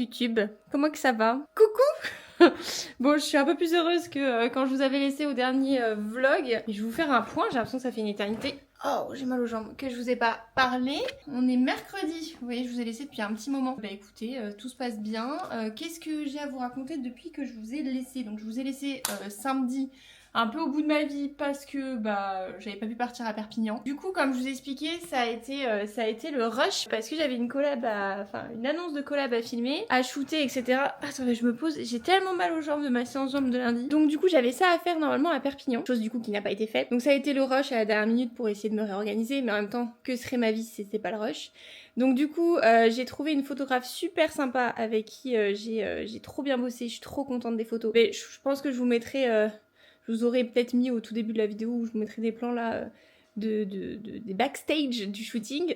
YouTube, comment que ça va? Coucou. Bon, je suis un peu plus heureuse que quand je vous avais laissé au dernier vlog. Et je vais vous faire un point, j'ai l'impression que ça fait une éternité. Oh, j'ai mal aux jambes, que je vous ai pas parlé. On est mercredi, vous voyez, je vous ai laissé depuis un petit moment. Bah écoutez, tout se passe bien. Qu'est-ce que j'ai à vous raconter depuis que je vous ai laissé? Donc je vous ai laissé samedi, un peu au bout de ma vie parce que bah j'avais pas pu partir à Perpignan. Du coup, comme je vous ai expliqué, ça a été le rush parce que j'avais une collab enfin une annonce de collab à filmer, à shooter, etc. Attendez, je me pose, j'ai tellement mal aux jambes de ma séance jambes de lundi. Donc du coup, j'avais ça à faire normalement à Perpignan, chose du coup qui n'a pas été faite. Donc ça a été le rush à la dernière minute pour essayer de me réorganiser, mais en même temps, que serait ma vie si c'était pas le rush? Donc du coup, j'ai trouvé une photographe super sympa avec qui j'ai trop bien bossé, je suis trop contente des photos. Mais je pense que je vous mettrai... je vous aurais peut-être mis au tout début de la vidéo où je vous mettrai des plans là des backstage du shooting.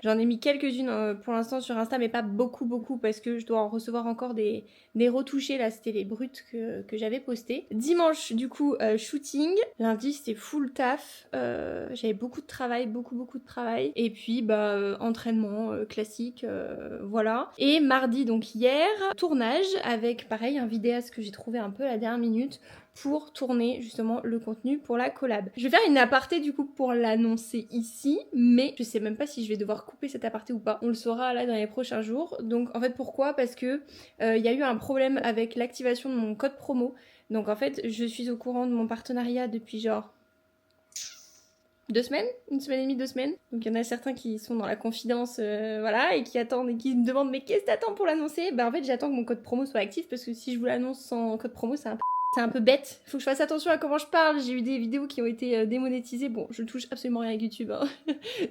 J'en ai mis quelques-unes pour l'instant sur Insta, mais pas beaucoup parce que je dois en recevoir encore des retouchés. Là, c'était les brutes que j'avais postées. Dimanche, du coup, shooting. Lundi, c'était full taf. J'avais beaucoup de travail, beaucoup de travail. Et puis, bah, entraînement classique, voilà. Et mardi, donc hier, tournage avec, pareil, un vidéaste que j'ai trouvé un peu à la dernière minute pour tourner justement le contenu pour la collab. Je vais faire une aparté du coup pour l'annoncer ici, mais je sais même pas si je vais devoir couper cette aparté ou pas. On le saura là dans les prochains jours. Donc en fait pourquoi? Parce que y a eu un problème avec l'activation de mon code promo. Donc en fait je suis au courant de mon partenariat depuis genre 2 semaines, 1 semaine et demie, 2 semaines. Donc il y en a certains qui sont dans la confidence, voilà, et qui attendent et qui me demandent mais qu'est-ce que t'attends pour l'annoncer? Bah en fait j'attends que mon code promo soit actif parce que si je vous l'annonce sans code promo c'est un peu bête. Faut que je fasse attention à comment je parle. J'ai eu des vidéos qui ont été démonétisées. Bon, je touche absolument rien à YouTube. Hein.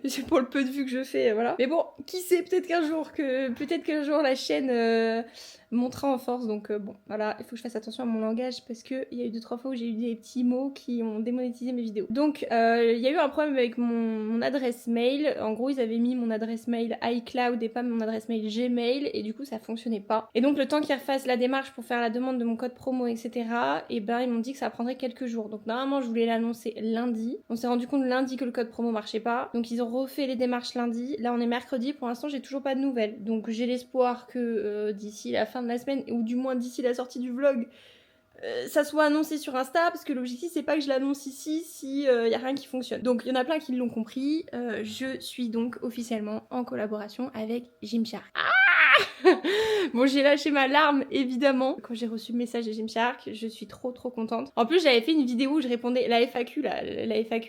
C'est pour le peu de vues que je fais, voilà. Mais bon, qui sait, peut-être qu'un jour la chaîne montera en force. Donc bon, voilà, il faut que je fasse attention à mon langage parce que il y a eu 2-3 fois où j'ai eu des petits mots qui ont démonétisé mes vidéos. Donc il y a eu un problème avec mon adresse mail. En gros, ils avaient mis mon adresse mail iCloud et pas mon adresse mail Gmail et du coup ça fonctionnait pas. Et donc le temps qu'ils refassent la démarche pour faire la demande de mon code promo, etc. Et ben ils m'ont dit que ça prendrait quelques jours. Donc normalement je voulais l'annoncer lundi. On s'est rendu compte lundi que le code promo marchait pas. Donc ils ont refait les démarches lundi. Là on est mercredi, pour l'instant j'ai toujours pas de nouvelles. Donc j'ai l'espoir que d'ici la fin de la semaine, ou du moins d'ici la sortie du vlog, ça soit annoncé sur Insta, parce que l'objectif c'est pas que je l'annonce ici si y a rien qui fonctionne. Donc il y en a plein qui l'ont compris. Je suis donc officiellement en collaboration avec Gymshark. Bon, j'ai lâché ma larme évidemment quand j'ai reçu le message de Gymshark. Je suis trop contente. En plus j'avais fait une vidéo où je répondais, la FAQ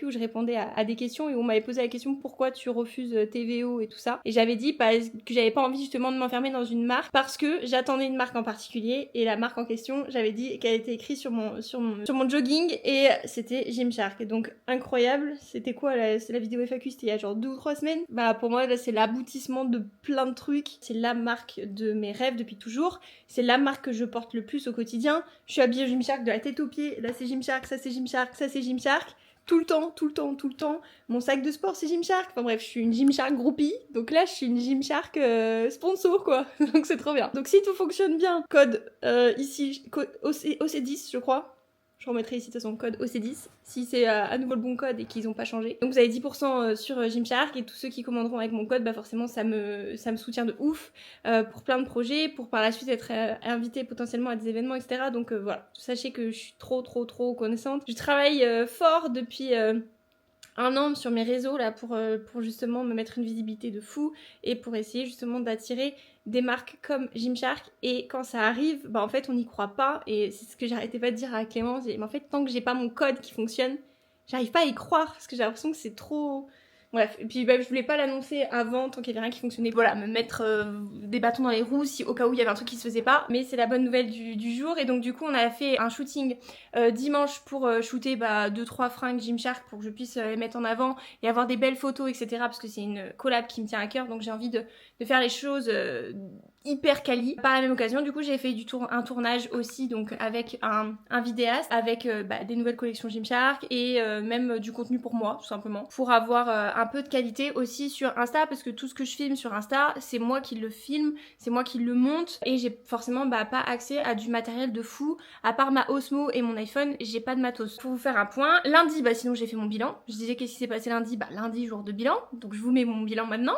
où je répondais à des questions et où on m'avait posé la question pourquoi tu refuses TVO et tout ça. Et j'avais dit que j'avais pas envie justement de m'enfermer dans une marque parce que j'attendais une marque en particulier et la marque en question, j'avais dit qu'elle était écrite sur mon jogging et c'était Gymshark. Et donc incroyable. C'était quoi la vidéo FAQ? C'était il y a genre 2 ou 3 semaines. Bah pour moi là c'est l'aboutissement de plein de trucs. C'est la marque de mes rêves depuis toujours. C'est la marque que je porte le plus au quotidien. Je suis habillée Gymshark de la tête aux pieds. Là c'est Gymshark, ça c'est Gymshark, ça c'est Gymshark. Tout le temps. Mon sac de sport c'est Gymshark. Enfin bref, je suis une Gymshark groupie. Donc là je suis une Gymshark sponsor quoi. Donc c'est trop bien. Donc si tout fonctionne bien, code ici, code OC10 je crois. Je remettrai ici de toute façon code OC10 si c'est à nouveau le bon code et qu'ils n'ont pas changé. Donc vous avez 10% sur Gymshark et tous ceux qui commanderont avec mon code, bah forcément ça me soutient de ouf pour plein de projets, pour par la suite être invité potentiellement à des événements, etc. Donc voilà, sachez que je suis trop reconnaissante. Je travaille fort depuis 1 an sur mes réseaux là pour justement me mettre une visibilité de fou et pour essayer justement d'attirer des marques comme Gymshark. Et quand ça arrive, bah en fait on n'y croit pas et c'est ce que j'arrêtais pas de dire à Clémence. Mais en fait tant que j'ai pas mon code qui fonctionne, j'arrive pas à y croire parce que j'ai l'impression que c'est trop... Bref, et puis bah, je voulais pas l'annoncer avant tant qu'il y avait rien qui fonctionnait. Voilà, me mettre des bâtons dans les roues si au cas où il y avait un truc qui se faisait pas. Mais c'est la bonne nouvelle du jour. Et donc du coup on a fait un shooting dimanche pour shooter 2-3 fringues Gymshark pour que je puisse les mettre en avant et avoir des belles photos, etc. Parce que c'est une collab qui me tient à cœur. Donc j'ai envie de faire les choses hyper quali. Par la même occasion, du coup, j'ai fait un tournage aussi, donc avec un vidéaste, avec des nouvelles collections Gymshark et même du contenu pour moi, tout simplement, pour avoir un peu de qualité aussi sur Insta, parce que tout ce que je filme sur Insta, c'est moi qui le filme, c'est moi qui le monte, et j'ai forcément pas accès à du matériel de fou. À part ma Osmo et mon iPhone, j'ai pas de matos. Pour vous faire un point, lundi, sinon j'ai fait mon bilan. Je disais qu'est-ce qui s'est passé lundi, lundi jour de bilan, donc je vous mets mon bilan maintenant.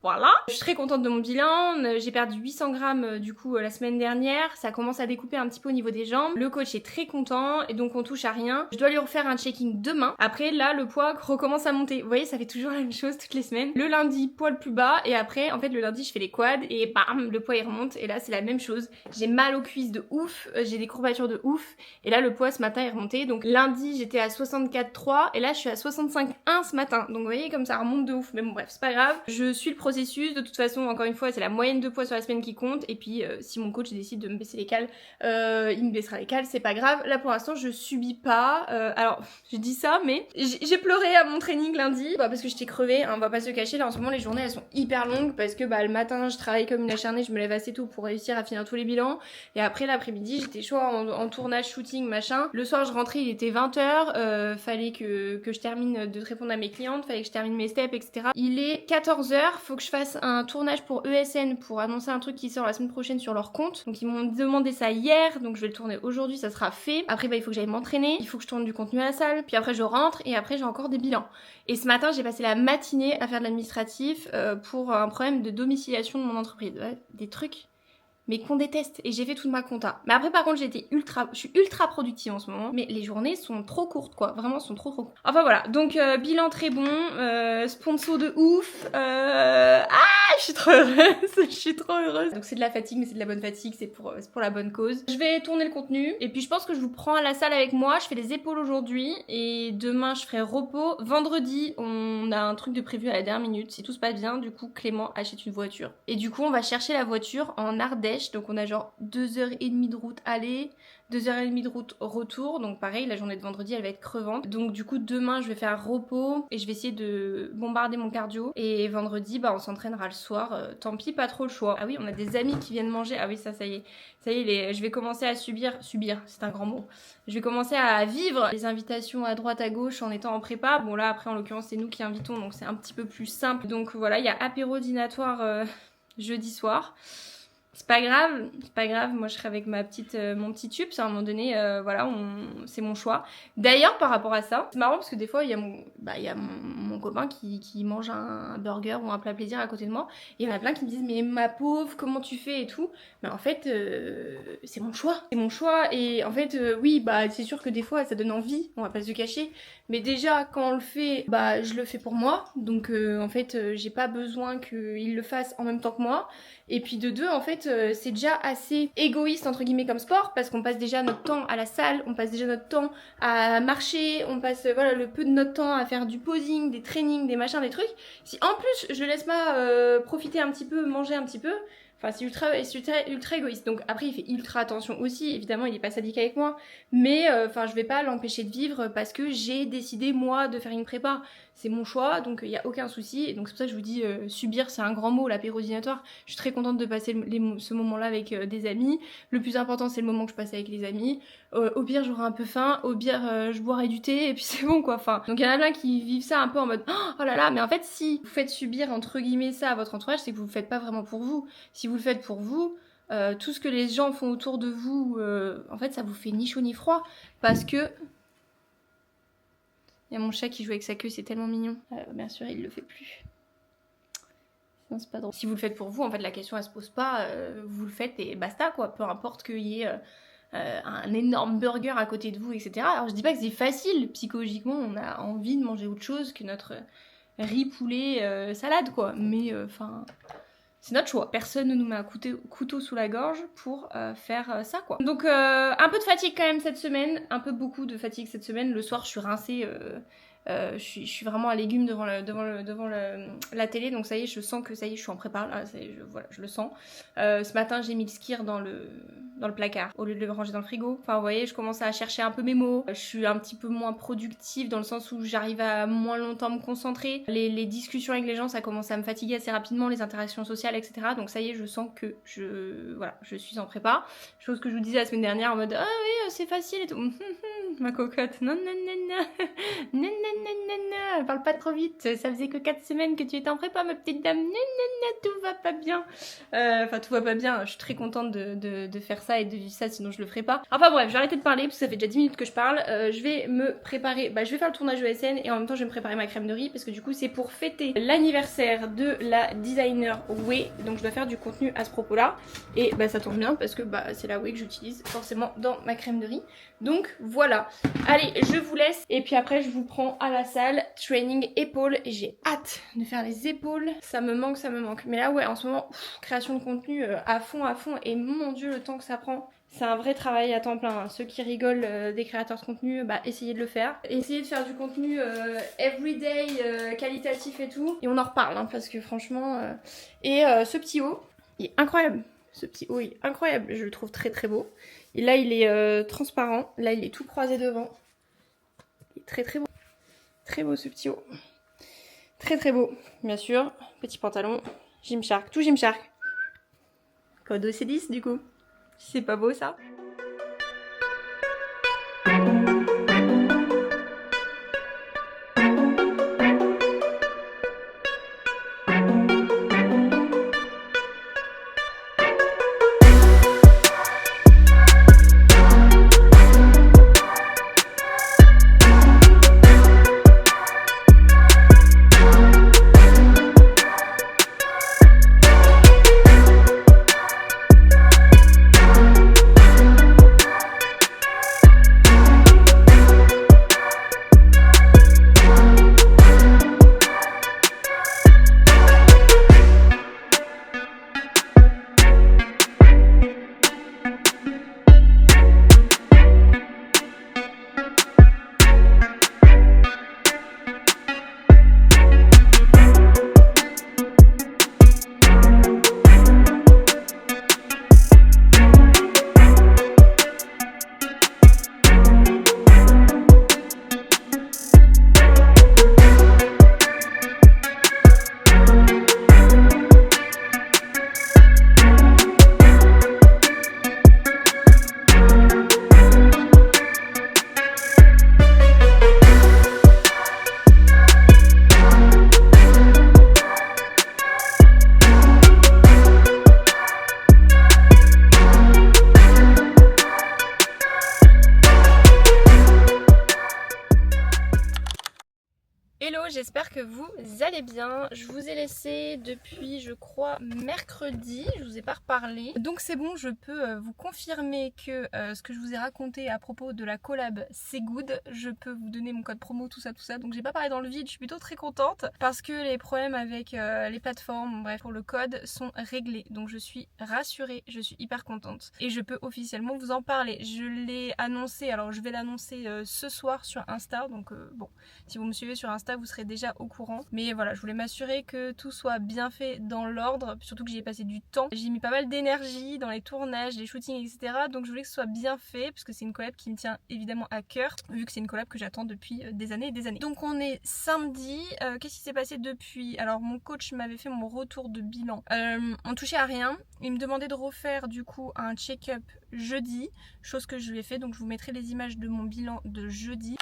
Voilà. Je suis très contente de mon bilan, j'ai perdu 800 grammes du coup la semaine dernière, ça commence à découper un petit peu au niveau des jambes, le coach est très content et donc on touche à rien. Je dois lui refaire un checking demain, après là le poids recommence à monter, vous voyez ça fait toujours la même chose toutes les semaines. Le lundi poids le plus bas et après en fait le lundi je fais les quads et bam le poids il remonte et là c'est la même chose. J'ai mal aux cuisses de ouf, j'ai des courbatures de ouf et là le poids ce matin est remonté, donc lundi j'étais à 64,3 et là je suis à 65,1 ce matin, donc vous voyez comme ça remonte de ouf, mais bon bref c'est pas grave, je suis le processus. De toute façon, encore une fois, c'est la moyenne de poids sur la semaine qui compte. Et puis, si mon coach décide de me baisser les cales, il me baissera les cales, c'est pas grave. Là, pour l'instant, je subis pas. Alors, je dis ça, mais j'ai pleuré à mon training lundi. Parce que j'étais crevée, hein, on va pas se cacher. Là, en ce moment, les journées, elles sont hyper longues. Parce que le matin, je travaille comme une acharnée, je me lève assez tôt pour réussir à finir tous les bilans. Et après, l'après-midi, j'étais chaud en tournage, shooting, machin. Le soir, je rentrais, il était 20h. Fallait que je termine de répondre à mes clientes, fallait que je termine mes steps, etc. Il est 14h, faut que je fasse un tournage pour ESN pour annoncer un truc qui sort la semaine prochaine sur leur compte. Donc ils m'ont demandé ça hier, donc je vais le tourner aujourd'hui, ça sera fait. Après il faut que j'aille m'entraîner, il faut que je tourne du contenu à la salle, puis après je rentre et après j'ai encore des bilans. Et ce matin j'ai passé la matinée à faire de l'administratif pour un problème de domiciliation de mon entreprise. Ouais, des trucs mais qu'on déteste, et j'ai fait toute ma compta. Mais après par contre je suis ultra productive en ce moment, mais les journées sont trop courtes quoi, vraiment sont trop courtes. Enfin voilà, donc bilan très bon, sponsor de ouf, je suis trop heureuse, donc c'est de la fatigue mais c'est de la bonne fatigue, c'est pour la bonne cause. Je vais tourner le contenu, et puis je pense que je vous prends à la salle avec moi, je fais les épaules aujourd'hui, et demain je ferai repos. Vendredi on a un truc de prévu à la dernière minute, si tout se passe bien, du coup Clément achète une voiture. Et du coup on va chercher la voiture en Ardèche. Donc on a genre 2h30 de route aller, 2h30 de route retour, donc pareil la journée de vendredi elle va être crevante. Donc du coup demain je vais faire repos et je vais essayer de bombarder mon cardio, et vendredi on s'entraînera le soir, tant pis pas trop le choix. Ah oui on a des amis qui viennent manger, ah oui ça y est, je vais commencer à subir c'est un grand mot, je vais commencer à vivre les invitations à droite à gauche en étant en prépa. Bon là après en l'occurrence c'est nous qui invitons donc c'est un petit peu plus simple, donc voilà il y a apéro dînatoire jeudi soir. C'est pas grave, moi je serai avec mon petit tube, à un moment donné, voilà, c'est mon choix. D'ailleurs, par rapport à ça, c'est marrant parce que des fois, il y a mon copain qui mange un burger ou un plat plaisir à côté de moi, et il y en a plein qui me disent, mais ma pauvre, comment tu fais et tout. Mais en fait, c'est mon choix, et en fait, oui, c'est sûr que des fois, ça donne envie, on va pas se cacher, mais déjà, quand on le fait, je le fais pour moi, donc en fait, j'ai pas besoin qu'il le fasse en même temps que moi. Et puis de deux, en fait, c'est déjà assez égoïste entre guillemets comme sport, parce qu'on passe déjà notre temps à la salle, on passe déjà notre temps à marcher, on passe le peu de notre temps à faire du posing, des trainings, des machins, des trucs. Si en plus je le laisse pas profiter un petit peu, manger un petit peu, enfin c'est ultra égoïste. Donc après il fait ultra attention aussi, évidemment il est pas sadique avec moi, mais je vais pas l'empêcher de vivre parce que j'ai décidé moi de faire une prépa. C'est mon choix, donc il n'y a aucun souci. Et donc c'est pour ça que je vous dis, subir c'est un grand mot, l'apéro dînatoire. Je suis très contente de passer ce moment-là avec des amis. Le plus important c'est le moment que je passe avec les amis. Au pire j'aurai un peu faim, au pire je boirai du thé et puis c'est bon quoi. Enfin, donc il y en a plein qui vivent ça un peu en mode oh là là, mais en fait si vous faites subir entre guillemets ça à votre entourage, c'est que vous le faites pas vraiment pour vous. Si vous le faites pour vous, tout ce que les gens font autour de vous, en fait ça vous fait ni chaud ni froid, parce que il y a mon chat qui joue avec sa queue, c'est tellement mignon. Bien sûr, il le fait plus. Non, c'est pas drôle. Si vous le faites pour vous, en fait, la question elle se pose pas. Vous le faites et basta quoi. Peu importe qu'il y ait un énorme burger à côté de vous, etc. Alors je dis pas que c'est facile. Psychologiquement, on a envie de manger autre chose que riz, poulet, salade quoi. Mais enfin... c'est notre choix. Personne ne nous met un couteau sous la gorge pour faire ça quoi. Donc un peu de fatigue quand même cette semaine. Un peu beaucoup de fatigue cette semaine. Le soir je suis rincée. Je suis vraiment à légumes devant la télé, donc ça y est, je sens que ça y est, je suis en prépa, là, voilà, je le sens. Ce matin, j'ai mis le skir dans le placard, au lieu de le ranger dans le frigo. Enfin, vous voyez, je commence à chercher un peu mes mots. Je suis un petit peu moins productive, dans le sens où j'arrive à moins longtemps me concentrer. Les discussions avec les gens, ça commence à me fatiguer assez rapidement, les interactions sociales, etc. Donc ça y est, je sens que je suis en prépa. Chose que je vous disais la semaine dernière, en mode, ah oui, c'est facile et tout. Ma cocotte, non, non, non, non, non, non, non, parle pas trop vite, ça faisait que 4 semaines que tu étais en prépa, ma petite dame, non, non, non, tout va pas bien. Enfin, tout va pas bien, je suis très contente de faire ça et de vivre ça, sinon je le ferai pas. Enfin bref, je vais arrêter de parler, parce que ça fait déjà 10 minutes que je parle. Je vais me préparer, je vais faire le tournage ESN, et en même temps je vais me préparer ma crème de riz, parce que du coup c'est pour fêter l'anniversaire de la designer Way, donc je dois faire du contenu à ce propos là, et ça tombe bien, parce que c'est la Way que j'utilise forcément dans ma crème de riz. Donc voilà, allez, je vous laisse et puis après je vous prends à la salle training épaules. J'ai hâte de faire les épaules, ça me manque. Mais là ouais, en ce moment, création de contenu à fond et mon dieu le temps que ça prend. C'est un vrai travail à temps plein. Ceux qui rigolent des créateurs de contenu, essayez de le faire. Essayez de faire du contenu everyday, qualitatif et tout. Et on en reparle hein, parce que franchement... ce petit haut, il est incroyable. Ce petit haut est incroyable, je le trouve très très beau. Et là il est transparent, là il est tout croisé devant. Il est très très beau. Très beau ce petit haut. Très très beau. Bien sûr, petit pantalon, Gymshark, tout Gymshark. Code OC10 du coup. C'est pas beau ça ? Hello, j'espère que vous allez bien. Je vous ai laissé depuis, je crois, mercredi. Je vous ai pas reparlé. Donc c'est bon, je peux vous confirmer que ce que je vous ai raconté à propos de la collab, c'est good. Je peux vous donner mon code promo, tout ça. Donc j'ai pas parlé dans le vide, je suis plutôt très contente parce que les problèmes avec les plateformes, bref, pour le code sont réglés. Donc je suis rassurée, je suis hyper contente. Et je peux officiellement vous en parler. Je l'ai annoncé, alors je vais l'annoncer ce soir sur Insta. Donc bon, si vous me suivez sur Insta, vous serez déjà au courant. Mais voilà, je voulais m'assurer que tout soit bien fait dans l'ordre, surtout que j'y ai passé du temps. J'ai mis pas mal d'énergie dans les tournages, les shootings, etc. Donc je voulais que ce soit bien fait, parce que c'est une collab qui me tient évidemment à cœur, vu que c'est une collab que j'attends depuis des années et des années. Donc on est samedi, qu'est-ce qui s'est passé depuis? Alors mon coach m'avait fait mon retour de bilan. On touchait à rien, il me demandait de refaire du coup un check-up jeudi, chose que je lui ai fait, donc je vous mettrai les images de mon bilan de jeudi.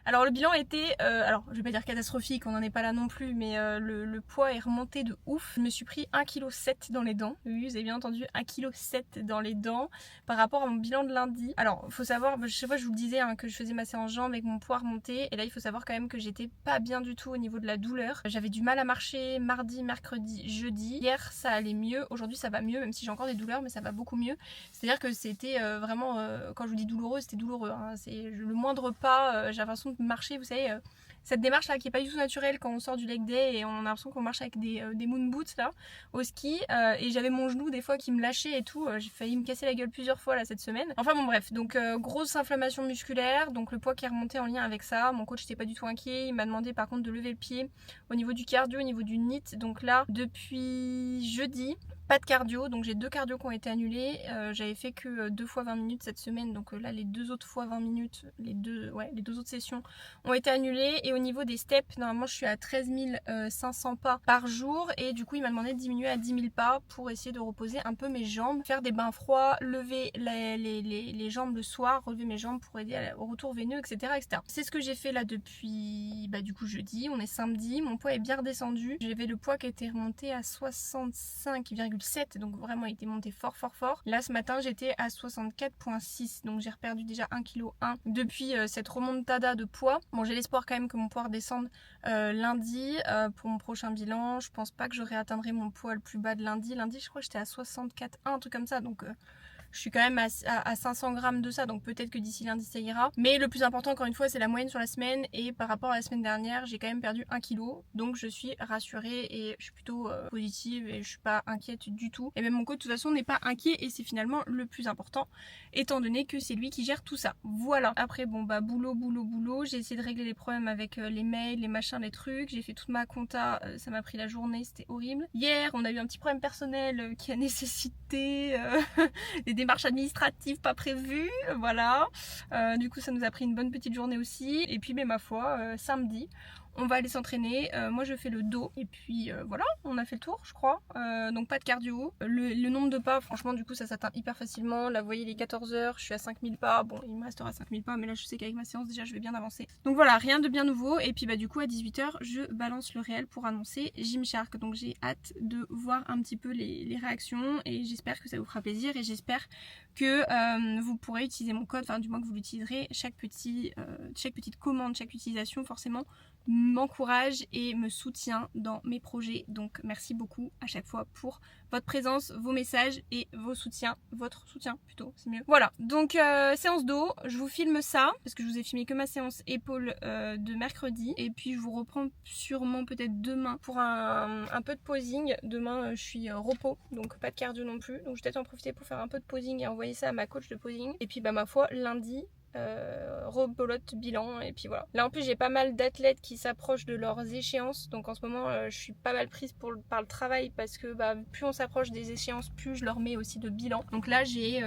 Alors le bilan était, alors je vais pas dire catastrophique, on n'en est pas là non plus, mais le poids est remonté de ouf. Je me suis pris 1,7 kg dans les dents. Oui, vous avez bien entendu, 1,7 kg dans les dents par rapport à mon bilan de lundi. Alors, faut savoir, je sais pas, je vous le disais, hein, que je faisais ma séance jambes avec mon poids remonté. Et là, il faut savoir quand même que j'étais pas bien du tout au niveau de la douleur. J'avais du mal à marcher mardi, mercredi, jeudi. Hier, ça allait mieux. Aujourd'hui, ça va mieux, même si j'ai encore des douleurs, mais ça va beaucoup mieux. C'est-à-dire que c'était vraiment, quand je vous dis douloureux, c'était douloureux. Hein. C'est le moindre pas, j'ai l'impression de marcher, vous savez, cette démarche là qui est pas du tout naturelle quand on sort du leg day et on a l'impression qu'on marche avec des moon boots là au ski, et j'avais mon genou des fois qui me lâchait et tout, j'ai failli me casser la gueule plusieurs fois là cette semaine. Enfin bon bref, donc grosse inflammation musculaire, donc le poids qui est remonté en lien avec ça. Mon coach n'était pas du tout inquiet, il m'a demandé par contre de lever le pied au niveau du cardio, au niveau du NEAT. Donc là depuis jeudi, pas de cardio, donc j'ai 2 cardio qui ont été annulés. J'avais fait que 2 fois 20 minutes cette semaine, donc là les 2 autres fois 20 minutes, les deux autres sessions ont été annulées. Et au niveau des steps, normalement je suis à 13 500 pas par jour, et du coup il m'a demandé de diminuer à 10 000 pas pour essayer de reposer un peu mes jambes, faire des bains froids, lever les jambes le soir, relever mes jambes pour aider au retour veineux, etc. etc. C'est ce que j'ai fait là depuis du coup jeudi, on est samedi, mon poids est bien redescendu. J'avais le poids qui était remonté à 65,7, donc vraiment il était monté fort. Là ce matin j'étais à 64,6, donc j'ai reperdu déjà 1,1 kg depuis cette remontada de poids. Bon, j'ai l'espoir quand même que mon poids redescende lundi pour mon prochain bilan. Je pense pas que j'aurai atteindrai mon poids le plus bas de lundi. Lundi je crois que j'étais à 64,1, un truc comme ça, donc je suis quand même à 500 grammes de ça, donc peut-être que d'ici lundi ça ira. Mais le plus important encore une fois c'est la moyenne sur la semaine, et par rapport à la semaine dernière j'ai quand même perdu 1 kg, donc je suis rassurée et je suis plutôt positive et je suis pas inquiète du tout. Et même mon coach de toute façon n'est pas inquiet, et c'est finalement le plus important étant donné que c'est lui qui gère tout ça. Voilà. Après bon boulot, j'ai essayé de régler les problèmes avec les mails, les machins, les trucs. J'ai fait toute ma compta, ça m'a pris la journée, c'était horrible. Hier on a eu un petit problème personnel qui a nécessité des démarches administratives pas prévues, voilà. Du coup ça nous a pris une bonne petite journée aussi. Et puis ma foi, samedi on va aller s'entraîner, moi je fais le dos, et puis voilà, on a fait le tour je crois, donc pas de cardio. Le nombre de pas, franchement du coup ça s'atteint hyper facilement. Là vous voyez les 14 heures, je suis à 5000 pas, bon il me restera 5000 pas, mais là je sais qu'avec ma séance déjà je vais bien avancer. Donc voilà, rien de bien nouveau. Et puis du coup à 18 h je balance le réel pour annoncer Gymshark, donc j'ai hâte de voir un petit peu les réactions, et j'espère que ça vous fera plaisir, et j'espère que vous pourrez utiliser mon code, enfin du moins que vous l'utiliserez. Chaque petite commande, chaque utilisation forcément m'encourage et me soutient dans mes projets. Donc merci beaucoup à chaque fois pour votre présence, vos messages et votre soutien plutôt, c'est mieux. Voilà, donc séance dos, je vous filme ça parce que je vous ai filmé que ma séance épaule de mercredi, et puis je vous reprends sûrement peut-être demain pour un peu de posing. Demain je suis repos, donc pas de cardio non plus, donc je vais peut-être en profiter pour faire un peu de posing et envoyer ça à ma coach de posing. Et puis ma foi lundi rebolote bilan, et puis voilà. Là en plus j'ai pas mal d'athlètes qui s'approchent de leurs échéances, donc en ce moment je suis pas mal prise par le travail, parce que plus on s'approche des échéances, plus je leur mets aussi de bilan. Donc là j'ai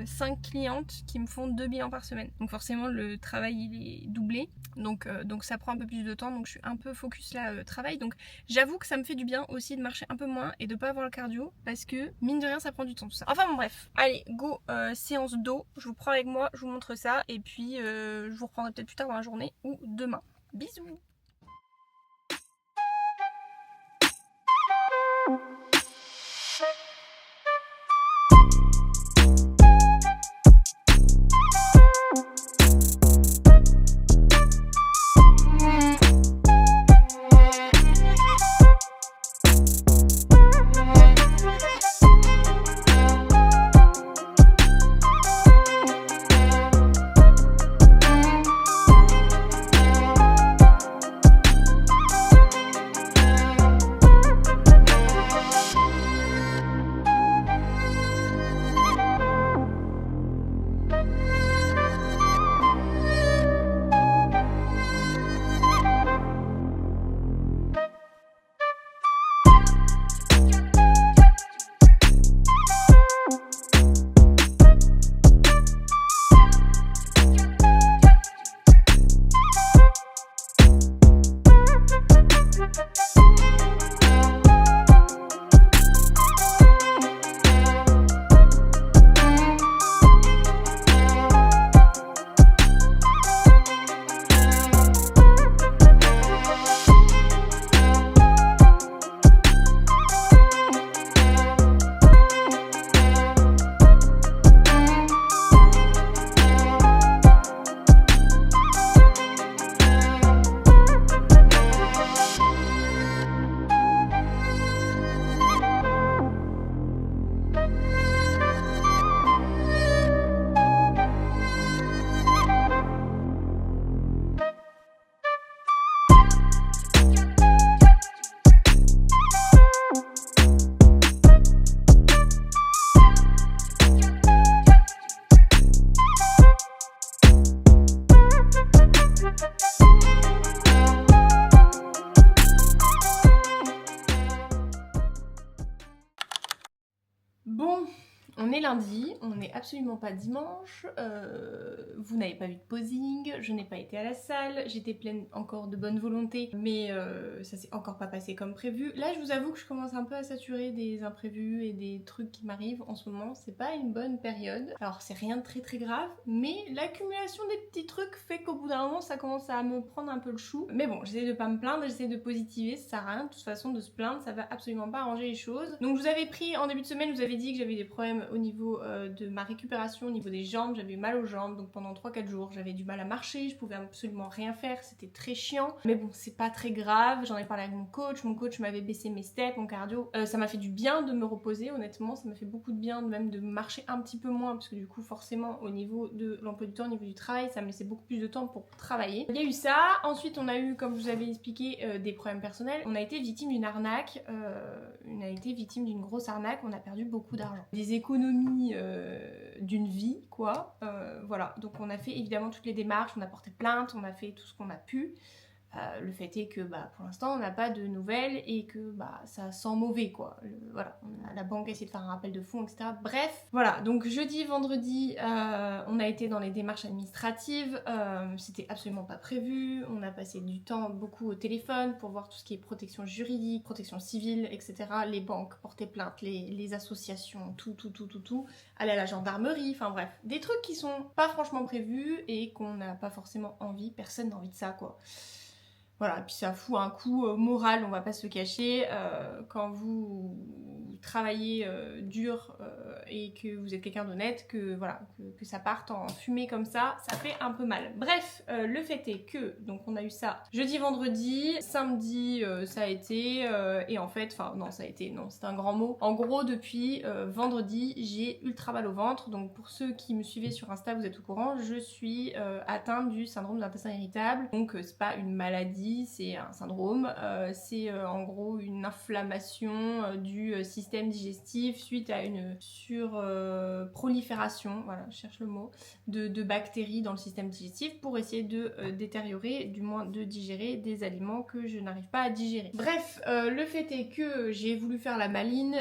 5 clientes qui me font 2 bilans par semaine, donc forcément le travail il est doublé, donc ça prend un peu plus de temps, donc je suis un peu focus là travail. Donc j'avoue que ça me fait du bien aussi de marcher un peu moins et de pas avoir le cardio, parce que mine de rien ça prend du temps tout ça. Enfin bon bref, allez go, séance dos, je vous prends avec moi, je vous montre ça, et puis je vous reprendrai peut-être plus tard dans la journée ou demain. Bisous. On est lundi, on n'est absolument pas dimanche, vous n'avez pas vu de posing, je n'ai pas été à la salle, j'étais pleine encore de bonne volonté, mais ça s'est encore pas passé comme prévu. Là je vous avoue que je commence un peu à saturer des imprévus et des trucs qui m'arrivent en ce moment, c'est pas une bonne période. Alors c'est rien de très très grave, mais l'accumulation des petits trucs fait qu'au bout d'un moment ça commence à me prendre un peu le chou. Mais bon, j'essaie de pas me plaindre, j'essaie de positiver, ça sert à rien de toute façon de se plaindre, ça va absolument pas arranger les choses. Donc je vous avais pris en début de semaine, je vous avais dit que j'avais des problèmes au niveau de ma récupération, au niveau des jambes, j'avais mal aux jambes, donc pendant 3-4 jours j'avais du mal à marcher, je pouvais absolument rien faire, c'était très chiant, mais bon c'est pas très grave, j'en ai parlé avec mon coach m'avait baissé mes steps, mon cardio, ça m'a fait du bien de me reposer honnêtement, ça m'a fait beaucoup de bien même de marcher un petit peu moins, parce que du coup forcément au niveau de l'emploi du temps, au niveau du travail, ça me laissait beaucoup plus de temps pour travailler. Il y a eu ça, ensuite on a eu, comme je vous avais expliqué, des problèmes personnels, on a été victime d'une arnaque, on a été victime d'une grosse arnaque, on a perdu beaucoup d'argent. Des économies d'une vie, quoi. Voilà, donc on a fait évidemment toutes les démarches, on a porté plainte, on a fait tout ce qu'on a pu. Le fait est que pour l'instant on n'a pas de nouvelles et que ça sent mauvais quoi. Voilà, la banque a essayé de faire un rappel de fonds, etc. Bref, voilà, donc jeudi, vendredi, on a été dans les démarches administratives, c'était absolument pas prévu, on a passé du temps beaucoup au téléphone pour voir tout ce qui est protection juridique, protection civile, etc. Les banques, porter plainte, les associations, tout, aller à la gendarmerie, enfin bref, des trucs qui sont pas franchement prévus et qu'on n'a pas forcément envie, personne n'a envie de ça quoi. Voilà, puis ça fout un coup moral, on va pas se le cacher, quand vous travaillez dur et que vous êtes quelqu'un d'honnête, que voilà, que ça parte en fumée comme ça fait un peu mal. Bref, le fait est que, donc on a eu ça jeudi, vendredi, samedi ça a été, et en fait, enfin non ça a été, non c'est un grand mot. En gros depuis vendredi, j'ai ultra mal au ventre, donc pour ceux qui me suivez sur Insta, vous êtes au courant, je suis atteinte du syndrome de l'intestin irritable, donc c'est pas une maladie, c'est un syndrome, c'est en gros une inflammation du système digestif suite à une surprolifération, voilà, je cherche le mot, de bactéries dans le système digestif pour essayer de détériorer, du moins de digérer des aliments que je n'arrive pas à digérer. Bref, le fait est que j'ai voulu faire la maline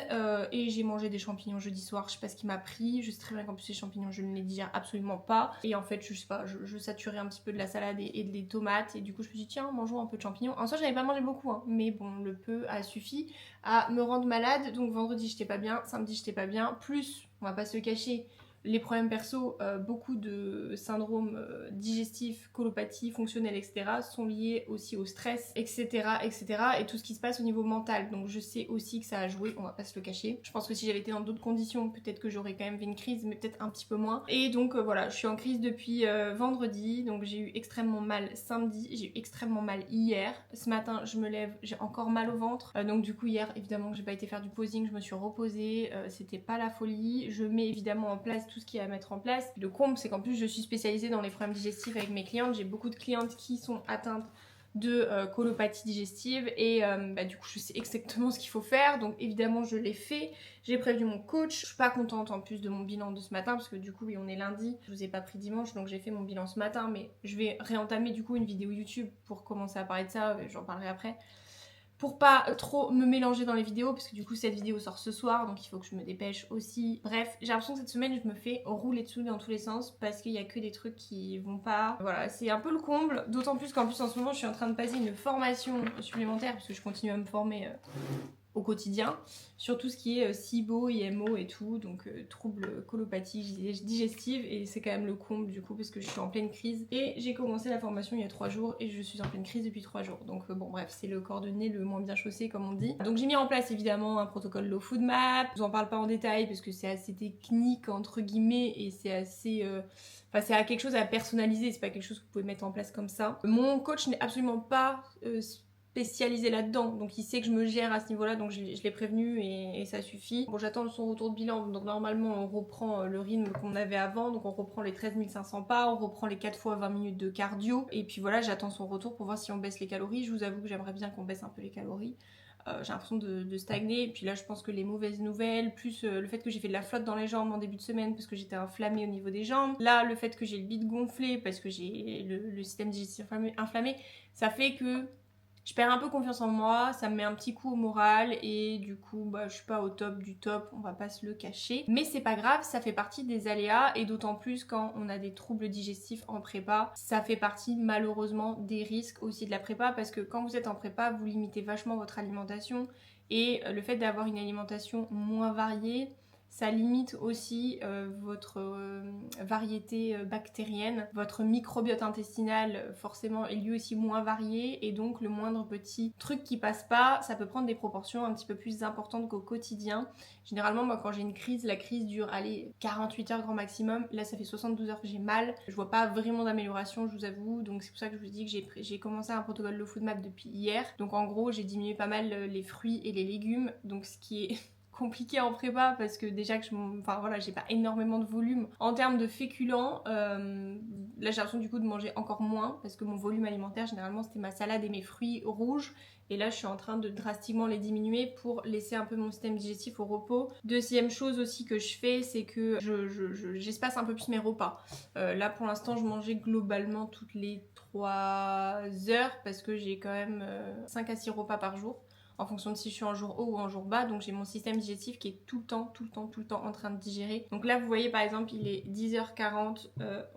et j'ai mangé des champignons jeudi soir, je sais pas ce qui m'a pris, je sais très bien qu'en plus ces champignons je ne les digère absolument pas, et en fait je sais pas, je saturais un petit peu de la salade et des tomates, et du coup je me suis dit tiens mangeons un peu de champignons. En soi j'avais pas mangé beaucoup hein, mais bon le peu a suffi à me rendre malade, donc vendredi j'étais pas bien, samedi j'étais pas bien, plus on va pas se le cacher, les problèmes perso, beaucoup de syndromes digestifs, colopathie, fonctionnels, etc. sont liés aussi au stress, etc., et tout ce qui se passe au niveau mental. Donc je sais aussi que ça a joué, on va pas se le cacher. Je pense que si j'avais été dans d'autres conditions, peut-être que j'aurais quand même fait une crise, mais peut-être un petit peu moins. Et donc voilà, je suis en crise depuis vendredi, donc j'ai eu extrêmement mal samedi, j'ai eu extrêmement mal hier. Ce matin, je me lève, j'ai encore mal au ventre. Donc du coup hier, évidemment que j'ai pas été faire du posing, je me suis reposée, c'était pas la folie. Je mets évidemment en place tout ce qu'il y a à mettre en place. Le comble, c'est qu'en plus je suis spécialisée dans les problèmes digestifs avec mes clientes. J'ai beaucoup de clientes qui sont atteintes de colopathie digestive et du coup je sais exactement ce qu'il faut faire, donc évidemment je l'ai fait, j'ai prévenu mon coach. Je suis pas contente en plus de mon bilan de ce matin parce que du coup oui on est lundi, je vous ai pas pris dimanche donc j'ai fait mon bilan ce matin, mais je vais réentamer du coup une vidéo YouTube pour commencer à parler de ça, j'en parlerai après, pour pas trop me mélanger dans les vidéos parce que du coup cette vidéo sort ce soir donc il faut que je me dépêche aussi. Bref, j'ai l'impression que cette semaine je me fais rouler dessus dans tous les sens parce qu'il y a que des trucs qui vont pas. Voilà, c'est un peu le comble, d'autant plus qu'en plus en ce moment je suis en train de passer une formation supplémentaire parce que je continue à me former au quotidien sur tout ce qui est SIBO, IMO et tout, donc troubles colopathie digestive, et c'est quand même le comble du coup parce que je suis en pleine crise et j'ai commencé la formation il y a 3 jours et je suis en pleine crise depuis 3 jours, donc bon bref, c'est le cordonnier le moins bien chaussé comme on dit. Donc j'ai mis en place évidemment un protocole Low Food Map, je vous en parle pas en détail parce que c'est assez technique entre guillemets et c'est assez enfin c'est quelque chose à personnaliser, c'est pas quelque chose que vous pouvez mettre en place comme ça. Mon coach n'est absolument pas spécialisé là-dedans, donc il sait que je me gère à ce niveau-là, donc je l'ai prévenu et ça suffit. Bon, j'attends son retour de bilan, donc normalement on reprend le rythme qu'on avait avant, donc on reprend les 13 500 pas, on reprend les 4 fois 20 minutes de cardio, et puis voilà, j'attends son retour pour voir si on baisse les calories. Je vous avoue que j'aimerais bien qu'on baisse un peu les calories. J'ai l'impression de stagner, et puis là je pense que les mauvaises nouvelles, plus le fait que j'ai fait de la flotte dans les jambes en début de semaine parce que j'étais inflammée au niveau des jambes, là le fait que j'ai le bide gonflé parce que j'ai le système digestif inflammé, ça fait que je perds un peu confiance en moi, ça me met un petit coup au moral et du coup bah je suis pas au top du top, on va pas se le cacher. Mais c'est pas grave, ça fait partie des aléas et d'autant plus quand on a des troubles digestifs en prépa, ça fait partie malheureusement des risques aussi de la prépa parce que quand vous êtes en prépa, vous limitez vachement votre alimentation et le fait d'avoir une alimentation moins variée, ça limite aussi votre variété bactérienne. Votre microbiote intestinal forcément est lui aussi moins varié et donc le moindre petit truc qui passe pas, ça peut prendre des proportions un petit peu plus importantes qu'au quotidien. Généralement moi quand j'ai une crise, la crise dure 48 heures grand maximum. Là ça fait 72 heures que j'ai mal. Je vois pas vraiment d'amélioration je vous avoue, donc c'est pour ça que je vous dis que j'ai commencé un protocole Low Food Map depuis hier. Donc en gros j'ai diminué pas mal les fruits et les légumes, donc ce qui est compliqué en prépa parce que déjà que j'ai pas énormément de volume en termes de féculents. Là j'ai l'impression du coup de manger encore moins parce que mon volume alimentaire généralement c'était ma salade et mes fruits rouges et là je suis en train de drastiquement les diminuer pour laisser un peu mon système digestif au repos. Deuxième chose aussi que je fais, c'est que j'espace un peu plus mes repas. Là pour l'instant je mangeais globalement toutes les 3 heures parce que j'ai quand même 5 à 6 repas par jour en fonction de si je suis en jour haut ou en jour bas. Donc j'ai mon système digestif qui est tout le temps en train de digérer. Donc là vous voyez par exemple il est 10h40,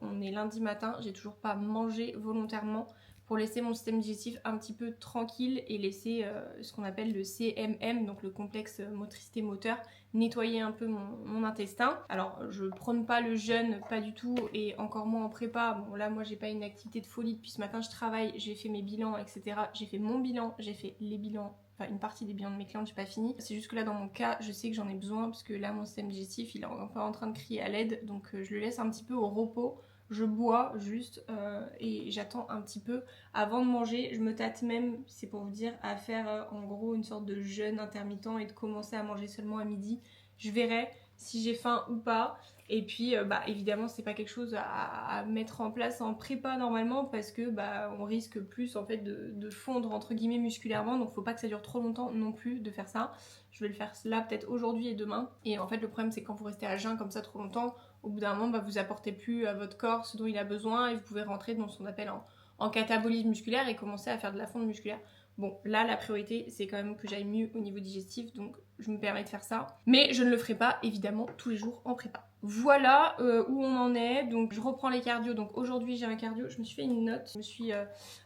on est lundi matin, j'ai toujours pas mangé volontairement pour laisser mon système digestif un petit peu tranquille et laisser ce qu'on appelle le CMM, donc le complexe motricité moteur, nettoyer un peu mon intestin. Alors je prône pas le jeûne, pas du tout, et encore moins en prépa. Bon là moi j'ai pas une activité de folie depuis ce matin, je travaille, j'ai fait mes bilans, etc. J'ai fait mon bilan, j'ai fait les bilans, enfin une partie des bilans de mes clients, j'ai pas fini. C'est juste que là dans mon cas, je sais que j'en ai besoin parce que là mon système digestif il est un peu en train de crier à l'aide, donc je le laisse un petit peu au repos. Je bois juste et j'attends un petit peu avant de manger. Je me tâte même, c'est pour vous dire, à faire en gros une sorte de jeûne intermittent et de commencer à manger seulement à midi. Je verrai si j'ai faim ou pas. Et puis évidemment c'est pas quelque chose à mettre en place en prépa normalement parce que on risque plus en fait de fondre entre guillemets musculairement, donc faut pas que ça dure trop longtemps non plus de faire ça. Je vais le faire là peut-être aujourd'hui et demain. Et en fait le problème c'est que quand vous restez à jeun comme ça trop longtemps, au bout d'un moment vous apportez plus à votre corps ce dont il a besoin et vous pouvez rentrer dans ce qu'on appelle en catabolisme musculaire et commencer à faire de la fonte musculaire. Bon, là, la priorité, c'est quand même que j'aille mieux au niveau digestif, donc je me permets de faire ça. Mais je ne le ferai pas, évidemment, tous les jours en prépa. Voilà où on en est. Donc, je reprends les cardio. Donc, aujourd'hui, j'ai un cardio. Je me suis fait une note. Je me suis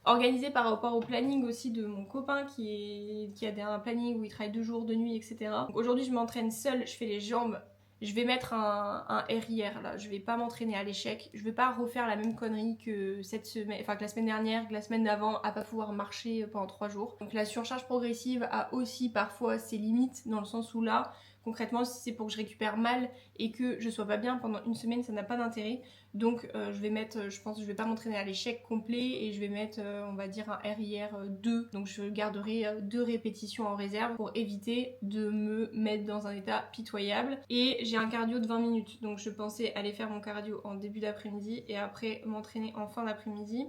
organisée par rapport au planning aussi de mon copain qui a un planning où il travaille 2 jours, 2 nuits, etc. Donc, aujourd'hui, je m'entraîne seule. Je fais les jambes. Je vais mettre un RIR là, je vais pas m'entraîner à l'échec, je vais pas refaire la même connerie que cette semaine, enfin que la semaine dernière, que la semaine d'avant, à pas pouvoir marcher pendant 3 jours. Donc la surcharge progressive a aussi parfois ses limites dans le sens où là, concrètement, si c'est pour que je récupère mal et que je sois pas bien pendant une semaine, ça n'a pas d'intérêt. Donc je vais mettre, je pense que je vais pas m'entraîner à l'échec complet et je vais mettre, on va dire un RIR 2. Donc je garderai 2 répétitions en réserve pour éviter de me mettre dans un état pitoyable. Et j'ai un cardio de 20 minutes. Donc je pensais aller faire mon cardio en début d'après-midi et après m'entraîner en fin d'après-midi,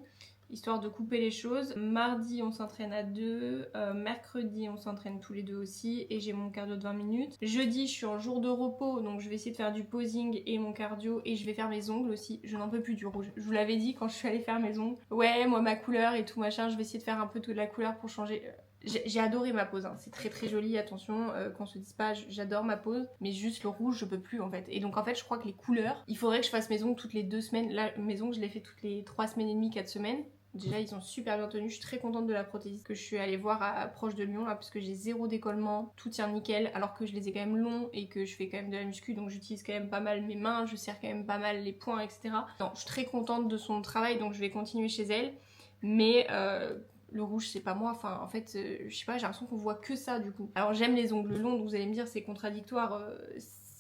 histoire de couper les choses. Mardi on s'entraîne à 2, mercredi on s'entraîne tous les deux aussi et j'ai mon cardio de 20 minutes. Jeudi je suis en jour de repos donc je vais essayer de faire du posing et mon cardio et je vais faire mes ongles aussi. Je n'en peux plus du rouge. Je vous l'avais dit quand je suis allée faire mes ongles. Ouais moi ma couleur et tout machin, je vais essayer de faire un peu de la couleur pour changer. J'ai adoré ma pose, hein. C'est très très joli, attention, qu'on se dise pas, j'adore ma pose, mais juste le rouge je peux plus en fait. Et donc en fait je crois que les couleurs, il faudrait que je fasse mes ongles toutes les 2 semaines. Là mes ongles je les fais toutes les 3 semaines et demie, 4 semaines. Déjà ils sont super bien tenus, je suis très contente de la prothésiste que je suis allée voir à proche de Lyon là parce que j'ai 0 décollement, tout tient nickel alors que je les ai quand même longs et que je fais quand même de la muscu donc j'utilise quand même pas mal mes mains, je serre quand même pas mal les poings etc. Non je suis très contente de son travail donc je vais continuer chez elle mais le rouge c'est pas moi, enfin en fait je sais pas j'ai l'impression qu'on voit que ça du coup. Alors j'aime les ongles longs donc vous allez me dire c'est contradictoire,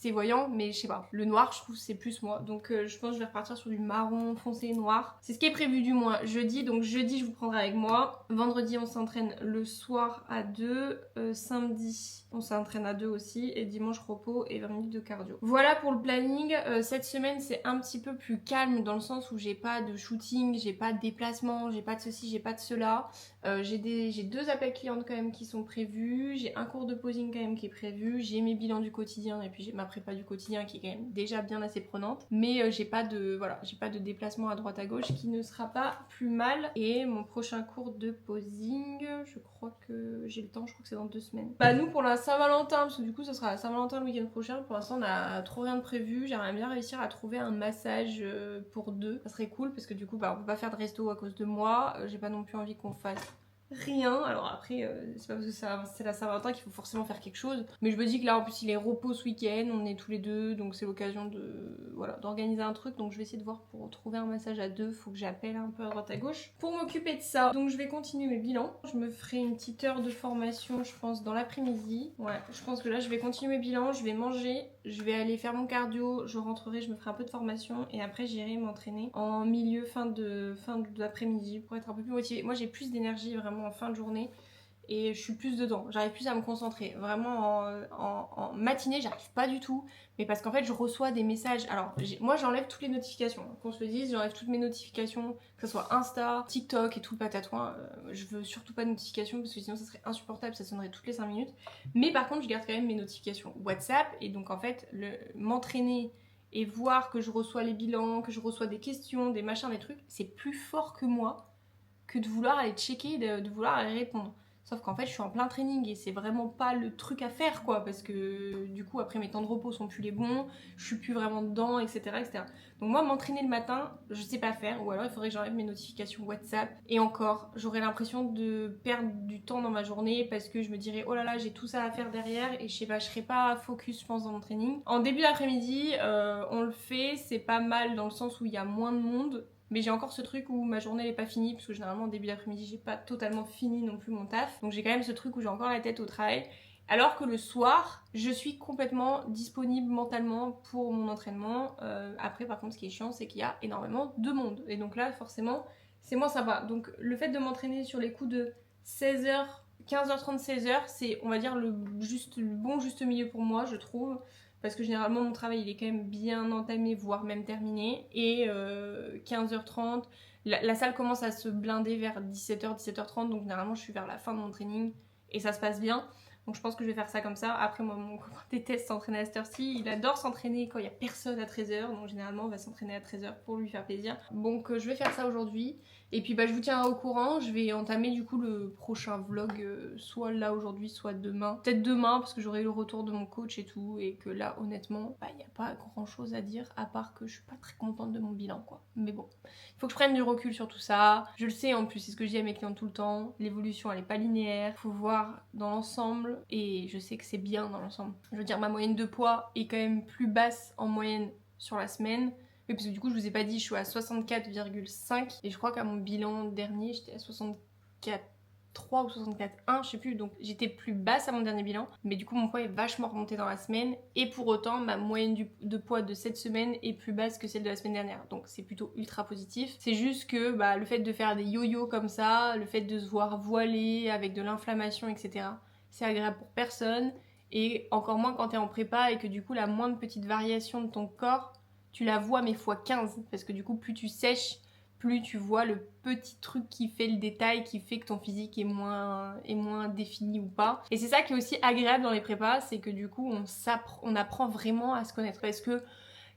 c'est voyant, mais je sais pas. Le noir, je trouve, c'est plus moi. Donc je pense que je vais repartir sur du marron foncé noir. C'est ce qui est prévu du moins jeudi. Donc jeudi, je vous prendrai avec moi. Vendredi, on s'entraîne le soir à 2. Samedi, on s'entraîne à 2 aussi. Et dimanche, repos et 20 minutes de cardio. Voilà pour le planning. Cette semaine, c'est un petit peu plus calme dans le sens où j'ai pas de shooting, j'ai pas de déplacement, j'ai pas de ceci, j'ai pas de cela. J'ai 2 appels clientes quand même qui sont prévus. J'ai un cours de posing quand même qui est prévu. J'ai mes bilans du quotidien et puis j'ai ma prépa du quotidien qui est quand même déjà bien assez prenante. Mais j'ai pas de déplacement à droite à gauche qui ne sera pas plus mal. Et mon prochain cours de posing, je crois que j'ai le temps, je crois que c'est dans 2 semaines. Bah nous pour la Saint-Valentin, parce que du coup ça sera la Saint-Valentin le week-end prochain, pour l'instant on a trop rien de prévu. J'aimerais bien réussir à trouver un massage pour 2. Ça serait cool parce que du coup bah on peut pas faire de resto à cause de moi. J'ai pas non plus envie qu'on fasse rien. Alors après, c'est pas parce que c'est la Saint-Valentin qu'il faut forcément faire quelque chose. Mais je me dis que là, en plus, il est repos ce week-end, on est tous les deux, donc c'est l'occasion d'organiser un truc. Donc je vais essayer de voir pour trouver un massage à 2. Faut que j'appelle un peu à droite à gauche pour m'occuper de ça. Donc je vais continuer mes bilans. Je me ferai une petite heure de formation, je pense, dans l'après-midi. Ouais, je pense que là, je vais continuer mes bilans, je vais manger, je vais aller faire mon cardio, je rentrerai, je me ferai un peu de formation et après j'irai m'entraîner en milieu, fin de l'après-midi pour être un peu plus motivée. Moi, j'ai plus d'énergie vraiment en fin de journée et je suis plus dedans, j'arrive plus à me concentrer. Vraiment en matinée, j'arrive pas du tout, mais parce qu'en fait je reçois des messages. Alors moi j'enlève toutes les notifications, qu'on se le dise, j'enlève toutes mes notifications, que ce soit Insta, TikTok et tout le patatouin. Je veux surtout pas de notifications parce que sinon ça serait insupportable, ça sonnerait toutes les 5 minutes. Mais par contre je garde quand même mes notifications WhatsApp et donc en fait m'entraîner et voir que je reçois les bilans, que je reçois des questions, des machins, des trucs, c'est plus fort que moi que de vouloir aller checker, de vouloir aller répondre. Sauf qu'en fait, je suis en plein training et c'est vraiment pas le truc à faire, quoi, parce que du coup, après, mes temps de repos sont plus les bons, je suis plus vraiment dedans, etc., etc. Donc moi, m'entraîner le matin, je sais pas faire, ou alors il faudrait que j'enlève mes notifications WhatsApp. Et encore, j'aurais l'impression de perdre du temps dans ma journée parce que je me dirais, oh là là, j'ai tout ça à faire derrière et je sais pas, je serais pas focus, je pense, dans mon training. En début d'après-midi, on le fait, c'est pas mal dans le sens où il y a moins de monde. Mais j'ai encore ce truc où ma journée n'est pas finie, parce que généralement, au début d'après-midi, j'ai pas totalement fini non plus mon taf. Donc j'ai quand même ce truc où j'ai encore la tête au travail. Alors que le soir, je suis complètement disponible mentalement pour mon entraînement. Après, par contre, ce qui est chiant, c'est qu'il y a énormément de monde. Et donc là, forcément, c'est moins sympa. Donc le fait de m'entraîner sur les coups de 16h, 15h30, 16h, c'est, on va dire, le bon juste milieu pour moi, je trouve. Parce que généralement mon travail il est quand même bien entamé, voire même terminé. Et 15h30, la salle commence à se blinder vers 17h, 17h30. Donc généralement je suis vers la fin de mon training et ça se passe bien. Donc je pense que je vais faire ça comme ça. Après moi mon copain déteste s'entraîner à cette heure-ci. Il adore s'entraîner quand il n'y a personne à 13h. Donc généralement on va s'entraîner à 13h pour lui faire plaisir. Donc je vais faire ça aujourd'hui. Et puis bah je vous tiens au courant. Je vais entamer du coup le prochain vlog soit là aujourd'hui, soit demain. Peut-être demain parce que j'aurai le retour de mon coach et tout. Et que là honnêtement, bah il n'y a pas grand chose à dire à part que je suis pas très contente de mon bilan quoi. Mais bon, il faut que je prenne du recul sur tout ça. Je le sais en plus, c'est ce que je dis à mes clients tout le temps. L'évolution elle est pas linéaire. Faut voir dans l'ensemble. Et je sais que c'est bien dans l'ensemble. Je veux dire ma moyenne de poids est quand même plus basse en moyenne sur la semaine. Oui, parce que du coup, je vous ai pas dit, je suis à 64,5 et je crois qu'à mon bilan dernier, j'étais à 64,3 ou 64,1, je sais plus. Donc j'étais plus basse à mon dernier bilan, mais du coup, mon poids est vachement remonté dans la semaine et pour autant, ma moyenne de poids de cette semaine est plus basse que celle de la semaine dernière. Donc c'est plutôt ultra positif. C'est juste que bah, le fait de faire des yo-yo comme ça, le fait de se voir voiler avec de l'inflammation, etc., c'est agréable pour personne et encore moins quand t'es en prépa et que du coup, la moindre petite variation de ton corps, tu la vois mais fois 15 parce que du coup plus tu sèches, plus tu vois le petit truc qui fait le détail, qui fait que ton physique est moins défini ou pas. Et c'est ça qui est aussi agréable dans les prépas, c'est que du coup on apprend vraiment à se connaître parce que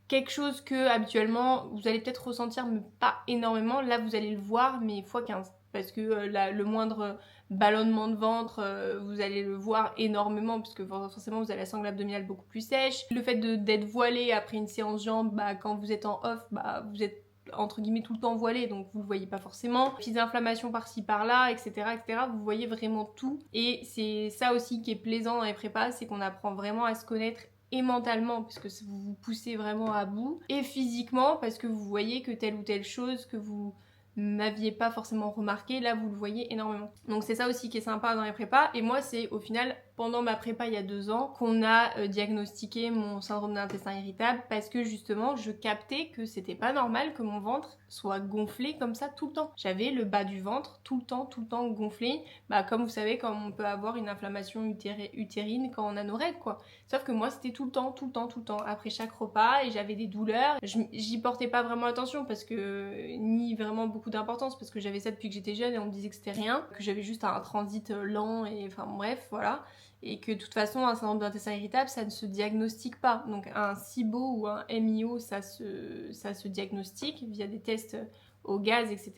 quelque chose que habituellement vous allez peut-être ressentir mais pas énormément, là vous allez le voir mais fois 15 parce que le moindre ballonnement de ventre, vous allez le voir énormément parce que forcément vous avez la sangle abdominale beaucoup plus sèche. Le fait d'être voilé après une séance jambes, bah, quand vous êtes en off, bah, vous êtes entre guillemets tout le temps voilé donc vous le voyez pas forcément. Petites inflammations par-ci par-là, etc., etc. Vous voyez vraiment tout et c'est ça aussi qui est plaisant dans les prépas, c'est qu'on apprend vraiment à se connaître et mentalement parce que vous vous poussez vraiment à bout et physiquement parce que vous voyez que telle ou telle chose que vous n'aviez pas forcément remarqué, là vous le voyez énormément. Donc c'est ça aussi qui est sympa dans les prépas et moi c'est au final pendant ma prépa il y a 2 ans qu'on a diagnostiqué mon syndrome d'intestin irritable parce que justement je captais que c'était pas normal que mon ventre soit gonflé comme ça tout le temps. J'avais le bas du ventre tout le temps gonflé, bah comme vous savez quand on peut avoir une inflammation utérine quand on a nos règles quoi. Sauf que moi c'était tout le temps après chaque repas et j'avais des douleurs. J'y portais pas vraiment attention parce que ni vraiment beaucoup d'importance parce que j'avais ça depuis que j'étais jeune et on me disait que c'était rien, que j'avais juste un transit lent et enfin bref voilà. et que de toute façon un syndrome d'intestin irritable ça ne se diagnostique pas. Donc un SIBO ou un MIO ça se diagnostique via des tests au gaz, etc.,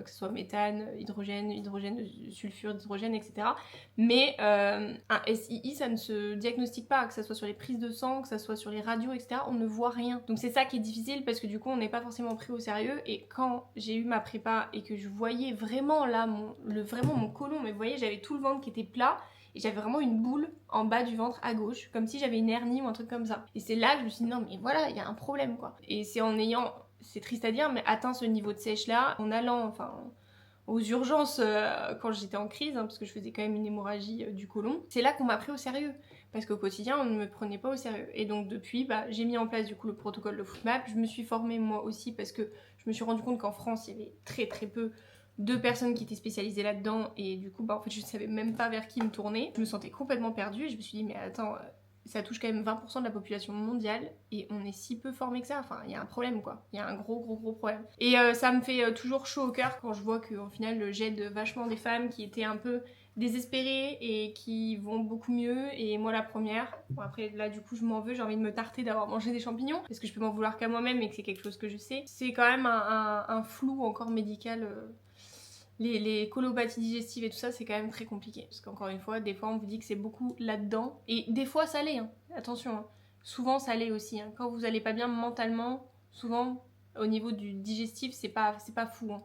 que ce soit méthane, hydrogène, sulfure d'hydrogène, etc. Mais un SII, ça ne se diagnostique pas, que ce soit sur les prises de sang, que ce soit sur les radios, etc., on ne voit rien. Donc c'est ça qui est difficile, parce que du coup, on n'est pas forcément pris au sérieux, et quand j'ai eu ma prépa, et que je voyais vraiment là, vraiment mon côlon, mais vous voyez, j'avais tout le ventre qui était plat, et j'avais vraiment une boule en bas du ventre à gauche, comme si j'avais une hernie ou un truc comme ça. Et c'est là que je me suis dit, non mais voilà, il y a un problème, quoi. Et c'est en ayant... C'est triste à dire, mais atteint ce niveau de sèche là, en allant aux urgences quand j'étais en crise, parce que je faisais quand même une hémorragie du côlon, c'est là qu'on m'a pris au sérieux. Parce qu'au quotidien, on ne me prenait pas au sérieux. Et donc depuis, j'ai mis en place du coup le protocole de FoodMap. Je me suis formée moi aussi parce que je me suis rendu compte qu'en France, il y avait très très peu de personnes qui étaient spécialisées là-dedans. Et du coup, en fait, je ne savais même pas vers qui me tourner. Je me sentais complètement perdue et je me suis dit, mais attends... ça touche quand même 20% de la population mondiale et on est si peu formé que ça, enfin il y a un problème quoi, il y a un gros problème. Et ça me fait toujours chaud au cœur quand je vois qu'au final j'aide vachement des femmes qui étaient un peu désespérées et qui vont beaucoup mieux, et moi la première. Bon après là du coup je m'en veux, j'ai envie de me tarter d'avoir mangé des champignons parce que je peux m'en vouloir qu'à moi-même et que c'est quelque chose que je sais. C'est quand même un flou encore médical. Les colopathies digestives et tout ça, c'est quand même très compliqué. Parce qu'encore une fois, des fois on vous dit que c'est beaucoup là-dedans. Et des fois ça l'est, hein. Attention, hein. Souvent ça l'est aussi. Hein. Quand vous allez pas bien mentalement, souvent au niveau du digestif, c'est pas fou. Hein.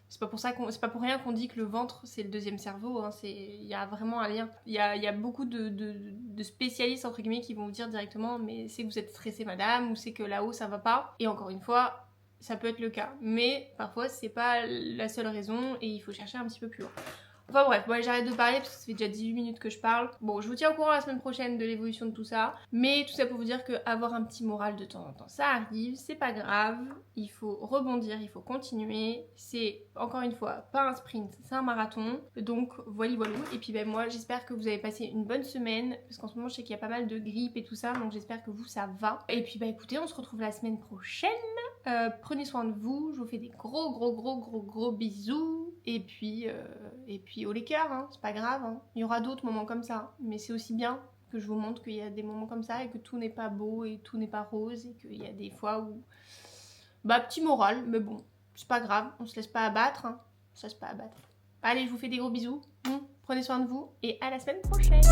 C'est pas pour rien qu'on dit que le ventre c'est le deuxième cerveau. Hein. Il y a vraiment un lien. Il y a beaucoup de spécialistes entre guillemets qui vont vous dire directement, mais c'est que vous êtes stressée madame, ou c'est que là-haut ça va pas. Et encore une fois, ça peut être le cas, mais parfois c'est pas la seule raison et il faut chercher un petit peu plus loin. Enfin bref, bon, j'arrête de parler parce que ça fait déjà 18 minutes que je parle. Bon, je vous tiens au courant la semaine prochaine de l'évolution de tout ça, mais tout ça pour vous dire que avoir un petit moral de temps en temps, ça arrive, c'est pas grave, il faut rebondir, il faut continuer. C'est, encore une fois, pas un sprint, c'est un marathon, donc voilà. Et puis moi j'espère que vous avez passé une bonne semaine, parce qu'en ce moment je sais qu'il y a pas mal de grippe et tout ça, donc j'espère que vous ça va. Et puis écoutez, on se retrouve la semaine prochaine. Prenez soin de vous, je vous fais des gros bisous, et puis au les cœurs, hein, c'est pas grave, hein. Il y aura d'autres moments comme ça, mais c'est aussi bien que je vous montre qu'il y a des moments comme ça et que tout n'est pas beau et tout n'est pas rose et qu'il y a des fois où... petit moral, mais bon, c'est pas grave, on se laisse pas abattre, hein. Ça se laisse pas abattre. Allez, je vous fais des gros bisous, prenez soin de vous et à la semaine prochaine.